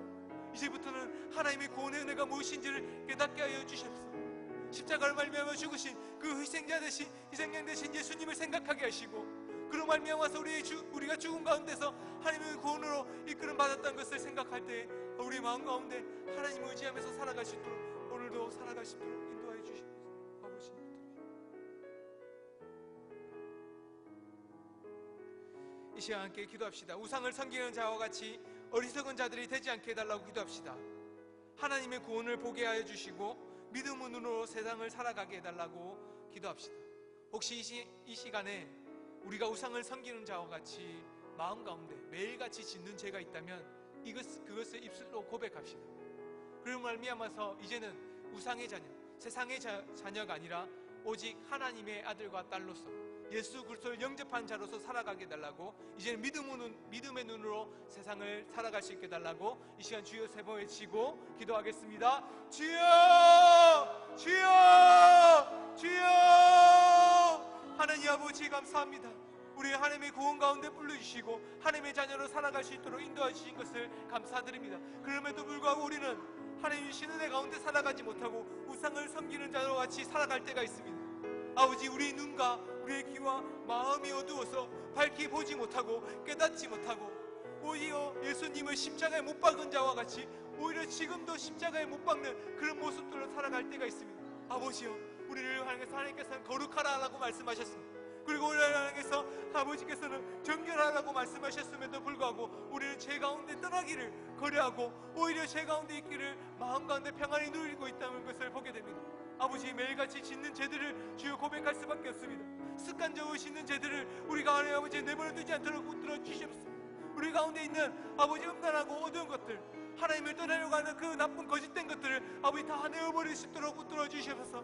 S1: 이제부터는 하나님의 구원의 은혜가 무엇인지를 깨닫게 하여 주시옵소서. 십자가를 말미암아 죽으신 그 희생자 대신 희생양 대신 예수님을 생각하게 하시고 그로 말미암아서 우리가 죽은 가운데서 하나님의 구원으로 이끌음 받았다는 것을 생각할 때 우리 마음 가운데 하나님을 의지하면서 살아갈 수 있도록 오늘도 살아갈 수 있도록 인도하여 주시옵소서. 아버지, 이 시간 함께 기도합시다. 우상을 섬기는 자와 같이 어리석은 자들이 되지 않게 해달라고 기도합시다. 하나님의 구원을 보게 하여 주시고 믿음의 눈으로 세상을 살아가게 해달라고 기도합시다. 혹시 이 시간에 우리가 우상을 섬기는 자와 같이 마음 가운데 매일같이 짓는 죄가 있다면 그것을 입술로 고백합시다. 그런 말미암아서 이제는 우상의 자녀, 세상의 자녀가 아니라 오직 하나님의 아들과 딸로서 예수 그리스도를 영접한 자로서 살아가게 해달라고, 이제는 믿음의 눈으로 세상을 살아갈 수 있게 해달라고 이 시간 주여 세 번 외치고 기도하겠습니다. 주여! 주여! 주여! 하나님 아버지 감사합니다. 우리 하나님의 구원 가운데 불러주시고 하나님의 자녀로 살아갈 수 있도록 인도해 주신 것을 감사드립니다. 그럼에도 불구하고 우리는 하나님 주신 은혜 가운데 살아가지 못하고 우상을 섬기는 자와 같이 살아갈 때가 있습니다. 아버지, 우리 눈과 우리의 귀와 마음이 어두워서 밝히 보지 못하고 깨닫지 못하고 오히려 예수님을 십자가에 못 박은 자와 같이 오히려 지금도 십자가에 못 박는 그런 모습들로 살아갈 때가 있습니다. 아버지요, 우리를 하나님께서는 거룩하라고 말씀하셨습니다. 그리고 우리를 하나님께서 아버지께서는 정결하라고 말씀하셨음에도 불구하고 우리는 죄 가운데 떠나기를 거려하고 오히려 죄 가운데 있기를 마음 가운데 평안히 누리고 있다는 것을 보게 됩니다. 아버지, 매일같이 짓는 죄들을 주여 고백할 수밖에 없습니다. 습관적으로 짓는 죄들을 우리가 하나님 아버지 내버려 두지 않도록 붙들어 주시옵소서. 우리 가운데 있는 아버지 음란하고 어두운 것들, 하나님을 떠나려고 하는 그 나쁜 거짓된 것들을 아버지 다 내어버릴 수 있도록 붙들어 주시옵소서.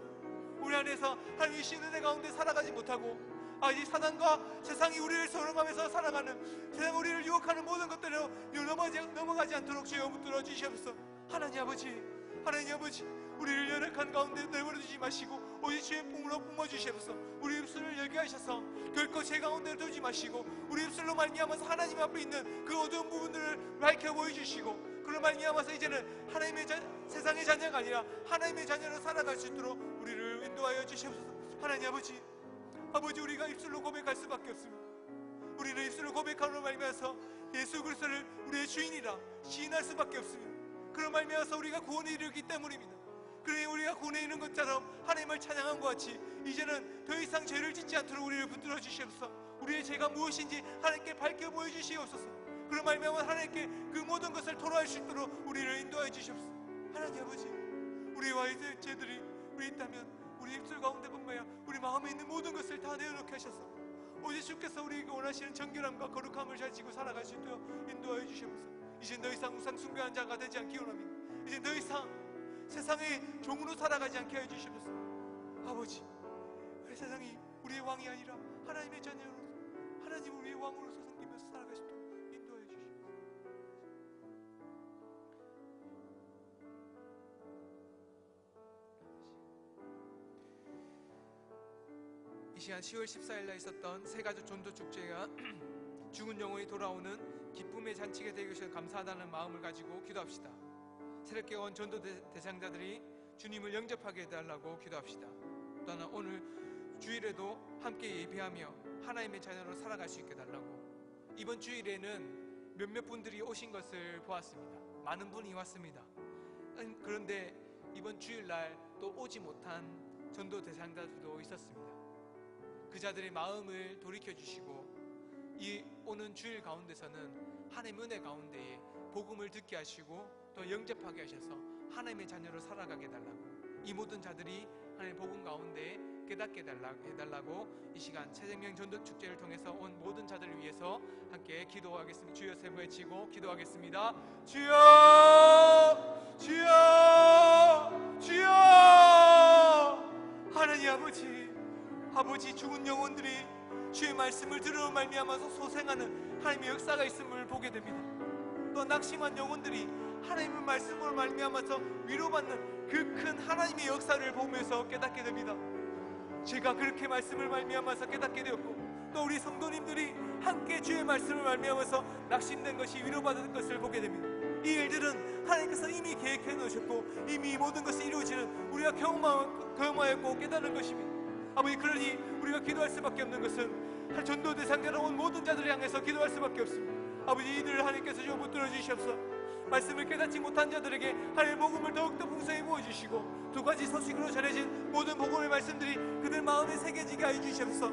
S1: 우리 안에서 하나님의 신 은혜 가운데 살아가지 못하고 아직 사단과 세상이 우리를 소롱하면서 살아가는, 세상 우리를 유혹하는 모든 것들로 넘어가지 않도록 주여 붙들어 주시옵소서. 하나님 아버지, 우리를 연약한 가운데 내버려 두지 마시고 오직 주의 품으로 뿜어주시옵소서. 우리 입술을 열게 하셔서 결코 죄 가운데 두지 마시고 우리 입술로 말미암아서 하나님 앞에 있는 그 어두운 부분들을 밝혀 보여주시고 그로 말미암아서 이제는 하나님의 세상의 자녀가 아니라 하나님의 자녀로 살아갈 수 있도록 우리를 인도하여 주시옵소서. 하나님 아버지, 우리가 입술로 고백할 수밖에 없습니다. 우리는 입술로 고백함으로 말미암아서 예수 그리스도를 우리의 주인이라 시인할 수밖에 없습니다. 그로 말미암아서 우리가 구원에 이르기 때문입니다. 그러니 우리가 구원에 이르는 것처럼 하나님을 찬양한 것 같이 이제는 더 이상 죄를 짓지 않도록 우리를 붙들어 주시옵소서. 우리의 죄가 무엇인지 하나님께 밝혀 보여주시옵소서. 그로 말미암아 하나님께 그 모든 것을 토로할 수 있도록 우리를 인도해 주시옵소서. 하나님 아버지, 우리와 이제 죄들이 우리 있다면 우리 입술 가운데뿐만 아니라 우리 마음에 있는 모든 것을 다 내어놓게 하셔서 오직 주께서 우리에게 원하시는 정결함과 거룩함을 가지고 살아갈 수 있도록 인도해 주시옵소서. 이제 더 이상 우상 숭배한 자가 되지 않기 원합니다. 이제 더 이상 세상의 종으로 살아가지 않게 해주시옵소서. 아버지, 세상이 우리의 왕이 아니라 하나님의 자녀로서 하나님 우리의 왕으로서 섬기면서 살아갈 수 있도록 인도해 주시옵소서. 이 시간 10월 14일날 있었던 새가족 전도축제가 죽은 영혼이 돌아오는 기쁨의 잔치가 되기 위해서 감사하다는 마음을 가지고 기도합시다. 새롭게 온 전도 대상자들이 주님을 영접하게 해달라고 기도합시다. 또한 오늘 주일에도 함께 예배하며 하나님의 자녀로 살아갈 수 있게 해달라고. 이번 주일에는 몇몇 분들이 오신 것을 보았습니다. 많은 분이 왔습니다. 그런데 이번 주일날 또 오지 못한 전도 대상자들도 있었습니다. 그 자들의 마음을 돌이켜 주시고 이 오는 주일 가운데서는 하나님의 은혜 가운데에 복음을 듣게 하시고 또 영접하게 하셔서 하나님의 자녀로 살아가게 해달라고, 이 모든 자들이 하나님의 복음 가운데 깨닫게 해달라고 이 시간 새생명 전도축제를 통해서 온 모든 자들을 위해서 함께 기도하겠습니다. 주여 세 번 외치고 기도하겠습니다. 주여, 주여, 주여. 하나님 아버지, 죽은 영혼들이 주의 말씀을 들으며 말미암아서 소생하는 하나님의 역사가 있음을 보게 됩니다. 또 낙심한 영혼들이 하나님의 말씀으로 말미암아서 위로받는 그 큰 하나님의 역사를 보면서 깨닫게 됩니다. 제가 그렇게 말씀을 말미암아서 깨닫게 되었고, 또 우리 성도님들이 함께 주의 말씀을 말미암아서 낙심된 것이 위로받은 것을 보게 됩니다. 이 일들은 하나님께서 이미 계획해 놓으셨고 이미 이 모든 것이 이루어지는 우리가 경험하였고 깨달은 것입니다. 아버지, 그러니 우리가 기도할 수밖에 없는 것은 전도 대상자로 온 모든 자들을 향해서 기도할 수밖에 없습니다. 아버지, 이들을 하나님께서 좀 붙들어 주시옵소서. 말씀을 깨닫지 못한 자들에게 하나님의 복음을 더욱더 풍성히 부어주시고, 두 가지 서식으로 전해진 모든 복음의 말씀들이 그들 마음에 새겨지게 하여 주시옵소서.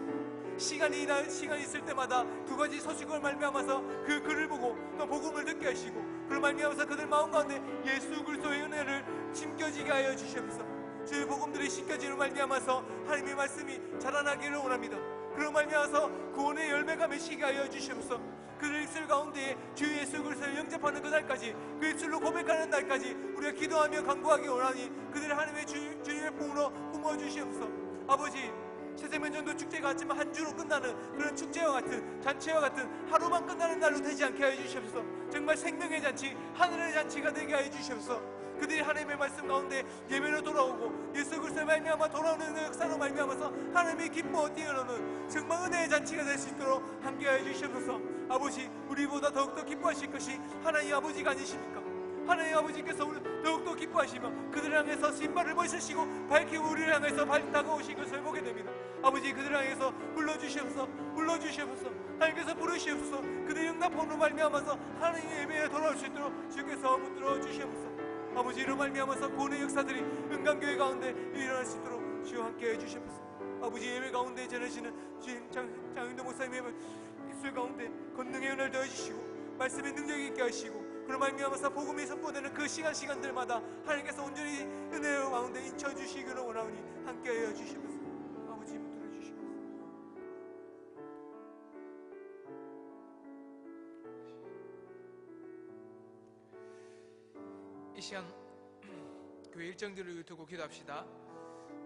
S1: 시간이 있을 때마다 두 가지 서식을 말미암아서 그 글을 보고 또 복음을 듣게 하시고, 그를 말미암아서 그들 마음 가운데 예수 그리스도의 은혜를 심겨지게 하여 주시옵소서. 주의 복음들이 심겨지는 말미암아서 하나님의 말씀이 자라나기를 원합니다. 그로 말미암아서 구원의 열매가 맺히게 하여 주시옵소서. 그들 입술 가운데에 주 예수 그리스도를 영접하는 그날까지, 그 입술로 고백하는 날까지 우리가 기도하며 간구하기 원하니 그들을 하나님의 주님의 뽕으로 뿜어주시옵소서. 아버지, 새생명 전도 축제가 같지만 한 주로 끝나는 그런 축제와 같은, 잔치와 같은 하루만 끝나는 날로 되지 않게 하여 주시옵소서. 정말 생명의 잔치, 하늘의 잔치가 되게 하여 주시옵소서. 그들이 하나님의 말씀 가운데 예배로 돌아오고 예수 그리스도의 말미암아 돌아오는 역사로 말미암아서 하나님의 기뻐 뛰어노는 정말 은혜의 잔치가 될 수 있도록 함께하여 주시옵소서. 아버지, 우리보다 더욱더 기뻐하실 것이 하나님 아버지가 아니십니까? 하나님 아버지께서 더욱더 기뻐하시며 그들을 향해서 신발을 벗으시고 밝히고 우리를 향해서 다가오신 것을 보게 됩니다. 아버지, 그들을 향해서 불러주시옵소서. 하나님께서 부르시옵소서. 그들의 응답함으로 말미암아서 하나님의 예배에 돌아올 수 있도록 주께서 붙들어 주시옵소서. 아버지, 이로 말미암아서 구원의 역사들이 은강교회 가운데 일어날 수 있도록 주여 함께 해주시옵소서. 아버지, 예배 가운데 전하시는 주임 장인도 목사님의 입술 가운데 권능의 은혜를 더해주시고 말씀의 능력이 있게 하시고, 그로 말미암아서 복음이 선포되는 그 시간들마다 하나님께서 온전히 은혜의 가운데 인쳐주시기를 원하오니 함께하여 주시옵소서. 아버지, 붙들어 주시옵소서. 이 시간 교회 일정들을 두고 기도합시다.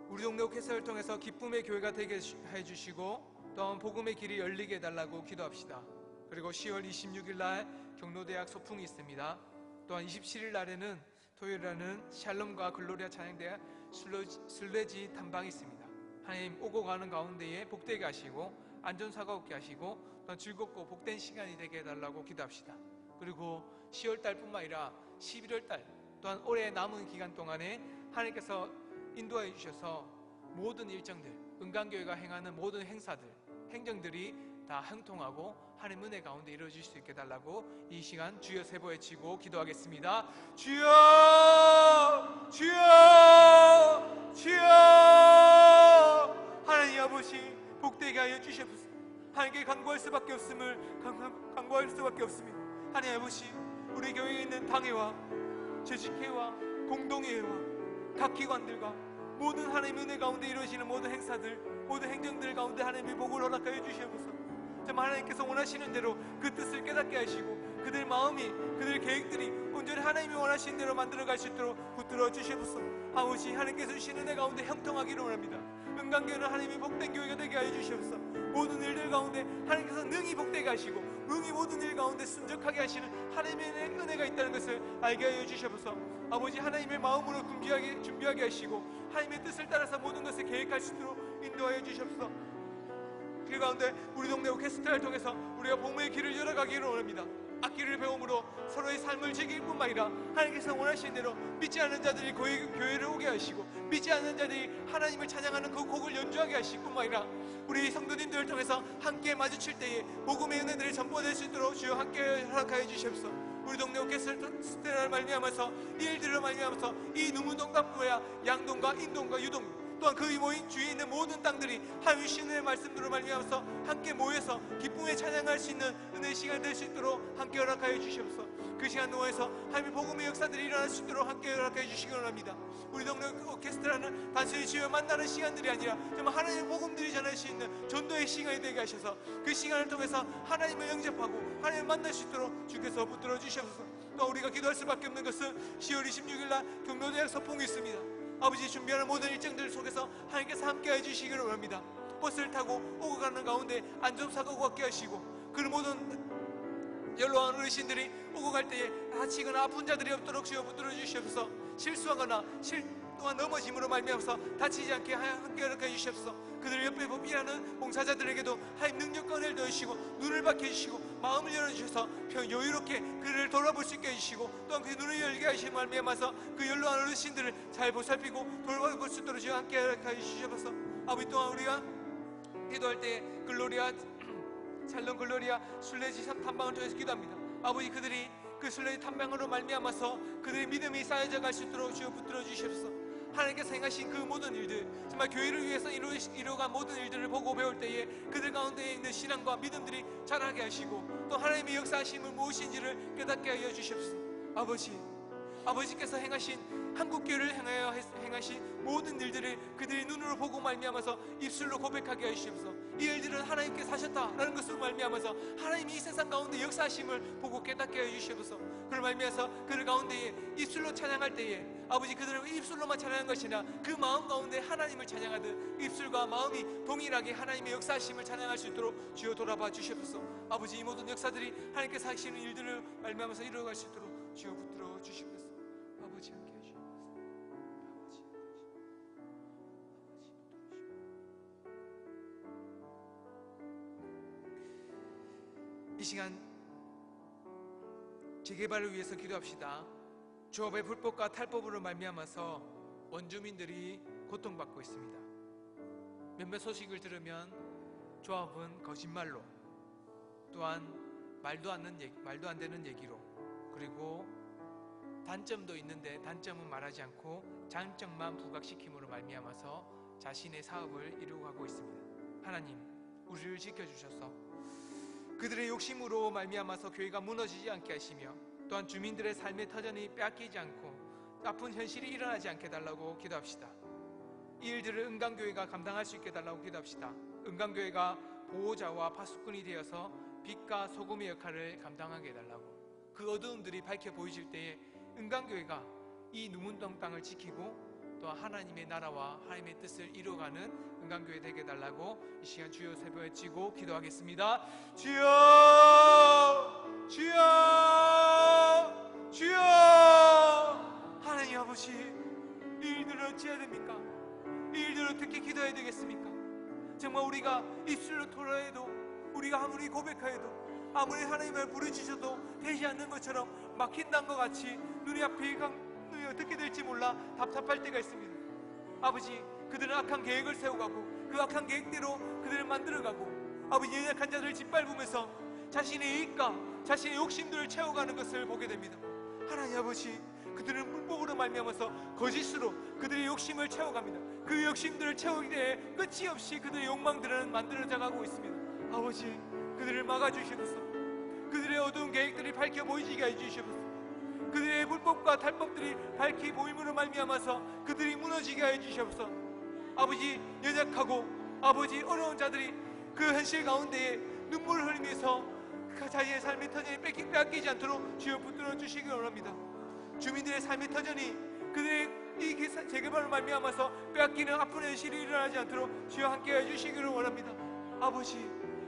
S1: 우리 동네 옥회사를 통해서 기쁨의 교회가 되게 해주시고 또한 복음의 길이 열리게 해달라고 기도합시다. 그리고 10월 26일 날 경로대학 소풍이 있습니다. 또한 27일 날에는 토요일에는 샬롬과 글로리아 찬양대학 순례지 탐방이 있습니다. 하나님, 오고 가는 가운데에 복되게 하시고 안전사고 없게 하시고 또 즐겁고 복된 시간이 되게 해달라고 기도합시다. 그리고 10월달 뿐만 아니라 11월달 또한 올해 남은 기간 동안에 하나님께서 인도하여 주셔서 모든 일정들, 은강교회가 행하는 모든 행사들, 행정들이 다 형통하고 하나님 은혜 가운데 이루어질 수 있게 해달라고 이 시간 주여 세 번 외치고 기도하겠습니다. 주여, 주여, 주여. 하나님 아버지, 복되게 하여 주시옵소서. 하나님께 간구할 수밖에 없습니다. 하나님 아버지, 우리 교회에 있는 당회와 재직회와 공동회와 각 기관들과 모든 하나님의 은혜 가운데 이루어지는 모든 행사들, 모든 행정들 가운데 하나님의 복을 허락하여 주시옵소서. 정말 하나님께서 원하시는 대로 그 뜻을 깨닫게 하시고 그들 마음이, 그들 계획들이 온전히 하나님이 원하시는 대로 만들어갈 수 있도록 붙들어 주시옵소서. 아버지, 하나님께서 주시는 은혜 가운데 형통하기를 원합니다. 은강교회는 하나님이 복된 교회가 되게 하여 주시옵소서. 모든 일들 가운데 하나님께서 능히 복되게 하시고 능히 모든 일 가운데 순적하게 하시는 하나님의 은혜가 있다는 것을 알게 하여 주시옵소서. 아버지, 하나님의 마음으로 준비하게 하시고 하나님의 뜻을 따라서 모든 것을 계획할 수 있도록 인도하여 주시옵소서. 그 가운데 우리 동네 오케스트라를 통해서 우리가 복음의 길을 열어가기를 원합니다. 악기를 배움으로 서로의 삶을 즐길 뿐만 아니라 하나님께서 원하시는 대로 믿지 않는 자들이 교회를 오게 하시고 믿지 않는 자들이 하나님을 찬양하는 그 곡을 연주하게 하실 뿐만 아니라 우리 성도님들을 통해서 함께 마주칠 때에 복음의 은혜들이 전포될 수 있도록 주여 함께 허락하여 주시옵소서. 우리 동네 오케스트라를 말미암아서 이 일들을 말미암아서 이 누문동답부야 양동과 인동과 유동 또한 그 모임 주위에 있는 모든 땅들이 하나님 주시는 말씀으로 말미암아서 함께 모여서 기쁨에 찬양할 수 있는 은혜의 시간 될 수 있도록 함께 허락하여 주시옵소서. 그 시간 동안에서 하나님의 복음의 역사들이 일어날 수 있도록 함께 허락하여 주시기 원합니다. 우리 동네 오케스트라는 단순히 주여 만나는 시간들이 아니라 정말 하나님의 복음들이 전할 수 있는 전도의 시간이 되게 하셔서 그 시간을 통해서 하나님을 영접하고 하나님을 만날 수 있도록 주께서 붙들어 주시옵소서. 또 우리가 기도할 수밖에 없는 것은 10월 26일 날 경로대학 서풍이 있습니다. 아버지 준비하는 모든 일정들 속에서 하나님께서 함께해 주시기를 원합니다. 버스를 타고 오고 가는 가운데 안전사고가 없게 하시고 그 모든 연로한 어르신들이 오고 갈 때에 다치거나 아픈 자들이 없도록 주여 붙들어 주시옵소서. 실수하거나 또한 넘어짐으로 말미암아서 다치지 않게 함께 허락해 주시옵소서. 그들 옆에 일하는 봉사자들에게도 하나님 능력과 은혜를 더해주시고 눈을 밝혀주시고 마음을 열어주셔서 여유롭게 그를 돌아볼 수 있게 해주시고 또한 그 눈을 열게 하시는 말미암아서 그 연로한 어르신들을 잘 보살피고 돌아볼 수 있도록 주여 함께 허락해 주시옵소서. 아버지 또한 우리가 기도할 때에 글로리아 샬롬 글로리아 순례지 탐방을 통해서 기도합니다. 아버지 그들이 그 순례지 탐방으로 말미암아서 그들의 믿음이 쌓여져 갈 수 있도록 주여 붙들어 주시옵소서. 하나님께서 행하신 그 모든 일들 정말 교회를 위해서 이루어간 모든 일들을 보고 배울 때에 그들 가운데 있는 신앙과 믿음들이 자라게 하시고 또 하나님의 역사하심은 무엇인지를 깨닫게 하여 주시옵소서. 아버지께서 행하신 한국교회를 향하여 행하신 모든 일들을 그들이 눈으로 보고 말미암아서 입술로 고백하게 하여 주시옵소서. 이 일들은 하나님께서 하셨다라는 것으로 말미암아서 하나님이 이 세상 가운데 역사하심을 보고 깨닫게 하여 주시옵소서. 그를 말미암아서 그들 가운데에 입술로 찬양할 때에 아버지 그들은 입술로만 찬양한 것이 아니라 그 마음 가운데 하나님을 찬양하듯 입술과 마음이 동일하게 하나님의 역사하심을 찬양할 수 있도록 주여 돌아봐 주시옵소서. 아버지 이 모든 역사들이 하나님께서 하시는 일들을 말미암아서 이루어갈 수 있도록 주여 붙들어 주시옵소서. 아버지 함께 해주시옵소서. 이 시간 재개발을 위해서 기도합시다. 조합의 불법과 탈법으로 말미암아서 원주민들이 고통받고 있습니다. 몇몇 소식을 들으면 조합은 거짓말로 또한 말도 안 되는 얘기로 그리고 단점도 있는데 단점은 말하지 않고 장점만 부각시킴으로 말미암아서 자신의 사업을 이루어가고 있습니다. 하나님 우리를 지켜주셔서 그들의 욕심으로 말미암아서 교회가 무너지지 않게 하시며 또한 주민들의 삶의 터전이 빼앗기지 않고 아픈 현실이 일어나지 않게 해달라고 기도합시다. 이 일들을 은강교회가 감당할 수 있게 해달라고 기도합시다. 은강교회가 보호자와 파수꾼이 되어서 빛과 소금의 역할을 감당하게 해달라고 그 어두움들이 밝혀 보이실 때에 은강교회가 이 누문동 땅을 지키고 또 하나님의 나라와 하나님의 뜻을 이루어가는 은강교회 되게 해달라고 이 시간 주여 세 번 외치고 기도하겠습니다. 주여 주여 주여. 하나님 아버지 이 일들을 어찌해야 됩니까? 이 일들을 어떻게 기도해야 되겠습니까? 정말 우리가 입술로 토로해도 우리가 아무리 고백하여도 아무리 하나님을 부르짖어도 되지 않는 것처럼 막힌다는 것 같이 눈이 앞에 눈이 어떻게 될지 몰라 답답할 때가 있습니다. 아버지 그들은 악한 계획을 세워가고 그 악한 계획대로 그들을 만들어가고 아버지 연약한 자들을 짓밟으면서 자신의 이익과 자신의 욕심들을 채워가는 것을 보게 됩니다. 하나님 아버지 그들은 불법으로 말미암아서 거짓으로 그들의 욕심을 채워갑니다. 그 욕심들을 채우기 때에 끝이 없이 그들의 욕망들은 만들어져 가고 있습니다. 아버지 그들을 막아주시옵소서. 그들의 어두운 계획들이 밝혀 보이지게 해주시옵소서. 그들의 불법과 탈법들이 밝히 보임으로 말미암아서 그들이 무너지게 해주시옵소서. 아버지 연약하고 아버지 어려운 자들이 그 현실 가운데에 눈물을 흘리면서 그 자신의 삶의 터전이 빼앗기지 않도록 주여 붙들어 주시기 원합니다. 주민들의 삶의 터전이 그들의 이 재개발을 말미암아서 빼앗기는 아픈 현실이 일어나지 않도록 주여 함께 해주시기를 원합니다.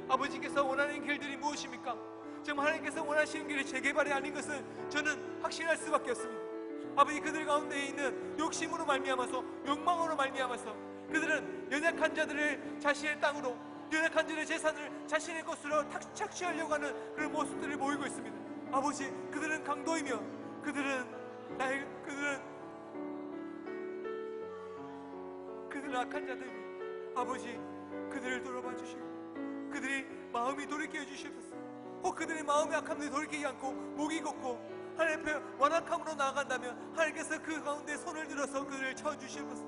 S1: 아버지께서 원하는 길들이 무엇입니까? 정말 하나님께서 원하시는 길이 재개발이 아닌 것은 저는 확신할 수밖에 없습니다. 아버지 그들 가운데 있는 욕심으로 말미암아서 욕망으로 말미암아서 그들은 연약한 자들을 자신의 땅으로 연약한 자들의 재산을 자신의 것으로 착취하려고 하는 그런 모습들을 보이고 있습니다. 아버지 그들은 강도이며 그들은 악한 자들입니다. 아버지 그들을 돌아봐 주시고 그들이 마음이 돌이켜 주시옵소서. 혹 그들의 마음이 악함에 돌이키지 않고 목이 걷고 하나님 앞에 완악함으로 나아간다면 하나님께서 그 가운데 손을 들어서 그들을 쳐주시옵소서.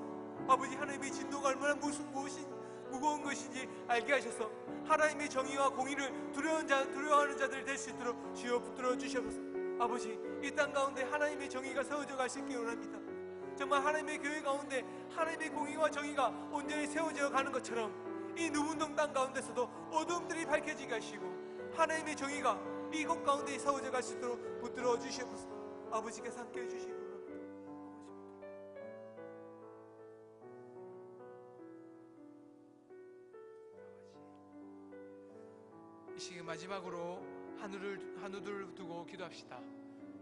S2: 아버지, 하나님의 진노가 얼마나 무거운 것인지 알게 하셔서 하나님의 정의와 공의를 두려워하는 자들 될 수 있도록 주여 붙들어 주시옵소서. 아버지, 이 땅 가운데 하나님의 정의가 세워져 갈 수 있기 원합니다. 정말 하나님의 교회 가운데 하나님의 공의와 정의가 온전히 세워져 가는 것처럼 이 누문동 땅 가운데서도 어둠들이 밝혀지게 하시고 하나님의 정의가 이곳 가운데 세워져 갈 수 있도록 붙들어 주시옵소서. 아버지께서 함께 해주시기 원합니다.
S1: 이 시간 마지막으로 한우들 두고 기도합시다.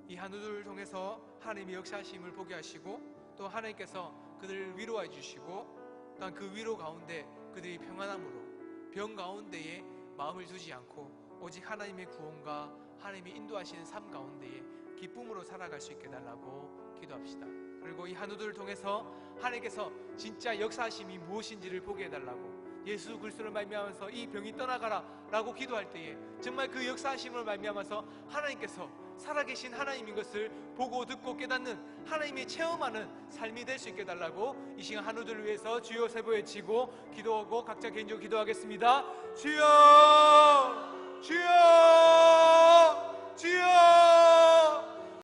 S1: 이 한우들을 통해서 하나님의 역사하심을 보게 하시고 또 하나님께서 그들을 위로해 주시고 또한 그 위로 가운데 그들이 평안함으로 병 가운데에 마음을 두지 않고 오직 하나님의 구원과 하나님이 인도하시는 삶 가운데에 기쁨으로 살아갈 수 있게 해달라고 기도합시다. 그리고 이 한우들을 통해서 하나님께서 진짜 역사하심이 무엇인지를 보게 해달라고, 예수 그리스도를 말미암아서 이 병이 떠나가라 라고 기도할 때에 정말 그 역사하심을 말미암아서 하나님께서 살아계신 하나님인 것을 보고 듣고 깨닫는 하나님이 체험하는 삶이 될 수 있게 해달라고 이 시간 한우들을 위해서 주여 세 번 외치고 기도하고 각자 개인적으로 기도하겠습니다. 주여, 주여,